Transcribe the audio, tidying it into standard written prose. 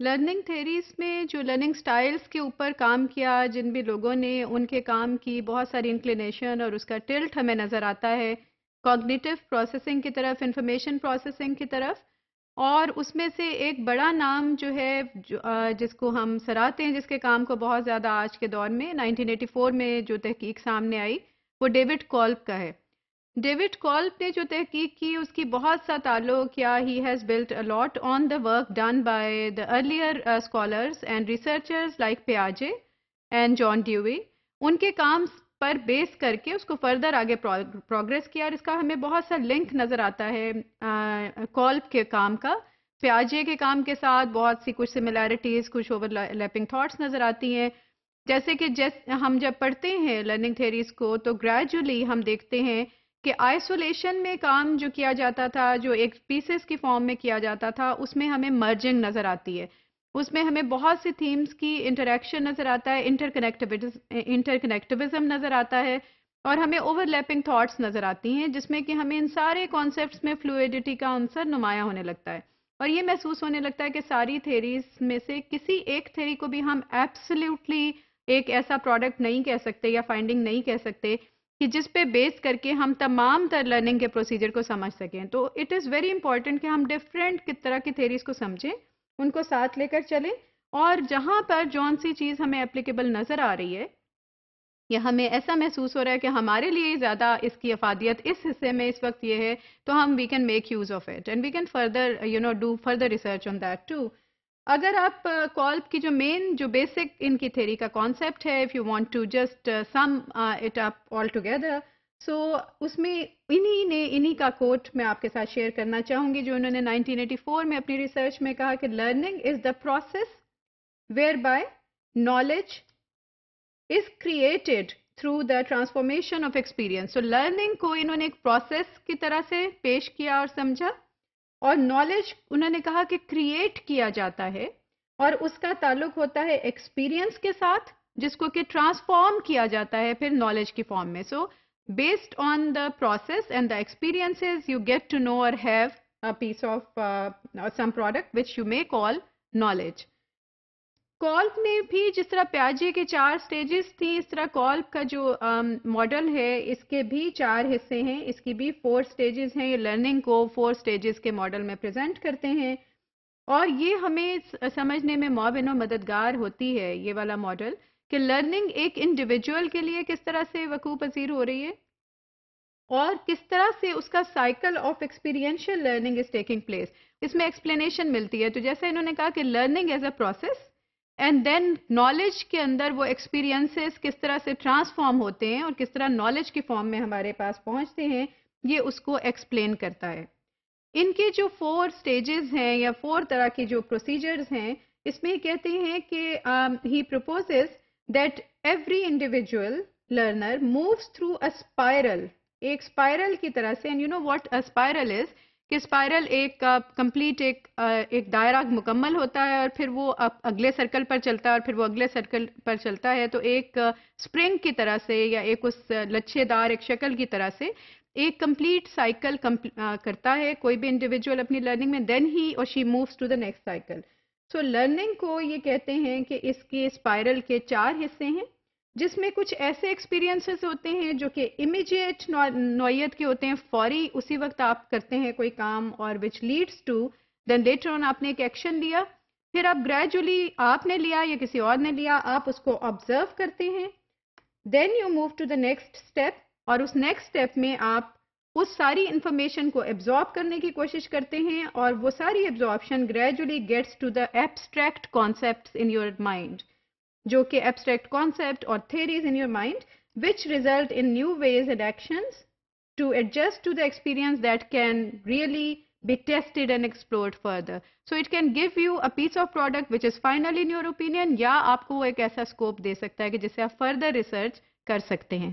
Learning theories میں جو learning styles کے اوپر کام کیا جن بھی لوگوں نے، ان کے کام کی بہت ساری انکلینیشن اور اس کا ٹلٹ ہمیں نظر آتا ہے کوگنیٹو پروسیسنگ کی طرف، انفارمیشن پروسیسنگ کی طرف. اور اس میں سے ایک بڑا نام جو ہے جس کو ہم سراہتے ہیں، جس کے کام کو بہت زیادہ آج کے دور میں 1984 میں جو تحقیق سامنے آئی وہ ڈیوڈ کولب کا ہے. ڈیوڈ کولب نے جو تحقیق کی اس کی بہت سا تعلق یا he has built a lot on the work done by the earlier scholars and researchers like پیاجے اینڈ جان ڈیوی. ان کے کام پر بیس کر کے اس کو فردر آگے پروگریس کیا، اور اس کا ہمیں بہت سا لنک نظر آتا ہے کولب کے کام کا پیاجے کے کام کے ساتھ. بہت سی کچھ سملیرٹیز، کچھ اوور لیپنگ تھاٹس نظر آتی ہیں. جیسے کہ ہم جب پڑھتے ہیں لرننگ تھیریز کو تو گریجولی ہم دیکھتے ہیں کہ آئسولیشن میں کام جو کیا جاتا تھا، جو ایک پیسز کی فارم میں کیا جاتا تھا، اس میں ہمیں مرجنگ نظر آتی ہے. اس میں ہمیں بہت سی تھیمز کی انٹریکشن نظر آتا ہے، انٹر کنیکٹیوزم نظر آتا ہے، اور ہمیں اوور لیپنگ تھاٹس نظر آتی ہیں جس میں کہ ہمیں ان سارے کانسیپٹس میں فلوئڈٹی کا عنصر نمایاں ہونے لگتا ہے. اور یہ محسوس ہونے لگتا ہے کہ ساری تھیریز میں سے کسی ایک تھیری کو بھی ہم ایبسلیوٹلی ایک ایسا پروڈکٹ نہیں کہہ سکتے یا فائنڈنگ نہیں کہہ سکتے کہ جس پہ بیس کر کے ہم تمام تر لرننگ کے پروسیجر کو سمجھ سکیں. تو اٹ از ویری امپورٹنٹ کہ ہم ڈفرینٹ کس طرح کی تھیریز کو سمجھیں، ان کو ساتھ لے کر چلیں، اور جہاں پر جون سی چیز ہمیں اپلیکیبل نظر آ رہی ہے یا ہمیں ایسا محسوس ہو رہا ہے کہ ہمارے لیے زیادہ اس کی افادیت اس حصے میں اس وقت یہ ہے، تو ہم we can make use of it and we can further do further research on that too. اگر آپ کولب کی جو مین جو بیسک ان کی تھیری کا کانسیپٹ ہے، if you want to just sum it up all together, so اس میں انہی کا کوٹ میں آپ کے ساتھ شیئر کرنا چاہوں گی جو انہوں نے 1984 میں اپنی ریسرچ میں کہا کہ learning is the process where by knowledge is created through the transformation of experience. So learning کو انہوں نے ایک پروسیس کی طرح سے پیش کیا اور سمجھا، اور نالج انہوں نے کہا کہ کریٹ کیا جاتا ہے اور اس کا تعلق ہوتا ہے ایکسپیرئنس کے ساتھ جس کو کہ ٹرانسفارم کیا جاتا ہے پھر نالج کی فارم میں. So based on the process and the experiences you get to know or have a piece of some product which you may call knowledge. کولب نے بھی جس طرح پیاجے کے 4 سٹیجز تھیں، اس طرح کولب کا جو ماڈل ہے اس کے بھی 4 حصے ہیں، اس کی بھی 4 سٹیجز ہیں. یہ لرننگ کو 4 سٹیجز کے ماڈل میں پریزنٹ کرتے ہیں، اور یہ ہمیں سمجھنے میں معاون و مددگار ہوتی ہے یہ والا ماڈل کہ لرننگ ایک انڈیویجول کے لیے کس طرح سے وقوع پذیر ہو رہی ہے اور کس طرح سے اس کا cycle of experiential learning is taking place. اس میں ایکسپلینیشن ملتی ہے. تو جیسے انہوں نے کہا کہ learning as a process and then knowledge کے اندر وہ ایکسپیرینسز کس طرح سے ٹرانسفارم ہوتے ہیں اور کس طرح نالج کی فارم میں ہمارے پاس پہنچتے ہیں، یہ اس کو ایکسپلین کرتا ہے. ان کے جو 4 سٹیجز ہیں یا 4 طرح کے جو پروسیجرز ہیں، اس میں کہتے ہیں کہ he proposes that every individual learner moves through a spiral, ایک اسپائرل کی طرح سے. And you know what a spiral is, کہ اسپائرل ایک کمپلیٹ ایک دائرہ مکمل ہوتا ہے اور پھر وہ اگلے سرکل پر چلتا ہے اور پھر وہ اگلے سرکل پر چلتا ہے. تو ایک اسپرنگ کی طرح سے یا ایک اس لچھے دار ایک شکل کی طرح سے ایک کمپلیٹ سائیکل کرتا ہے کوئی بھی انڈیویجول اپنی لرننگ میں، دین ہی اور she moves to the next cycle. So learning کو یہ کہتے ہیں کہ اس کے اسپائرل کے 4 حصے ہیں جس میں کچھ ایسے ایکسپیرینسز ہوتے ہیں جو کہ امیجیٹ نوعیت کے ہوتے ہیں، فوری اسی وقت آپ کرتے ہیں کوئی کام، اور which leads to then later on آپ نے ایک ایکشن لیا، پھر آپ گریجولی آپ نے لیا یا کسی اور نے لیا، آپ اس کو آبزرو کرتے ہیں، then you move to the next step, اور اس نیکسٹ اسٹیپ میں آپ اس ساری انفارمیشن کو ایبزارب کرنے کی کوشش کرتے ہیں، اور وہ ساری absorption gradually gets to the abstract concepts in your mind, جو کہ ایبسٹریکٹ کانسیپٹ اور theories in your mind which result in new ways and actions to adjust to the experience that can really be tested and explored further. So it can give you a piece of product which is final in your opinion، یا آپ کو وہ ایک ایسا scope دے سکتا ہے کہ جسے آپ further research کر سکتے ہیں.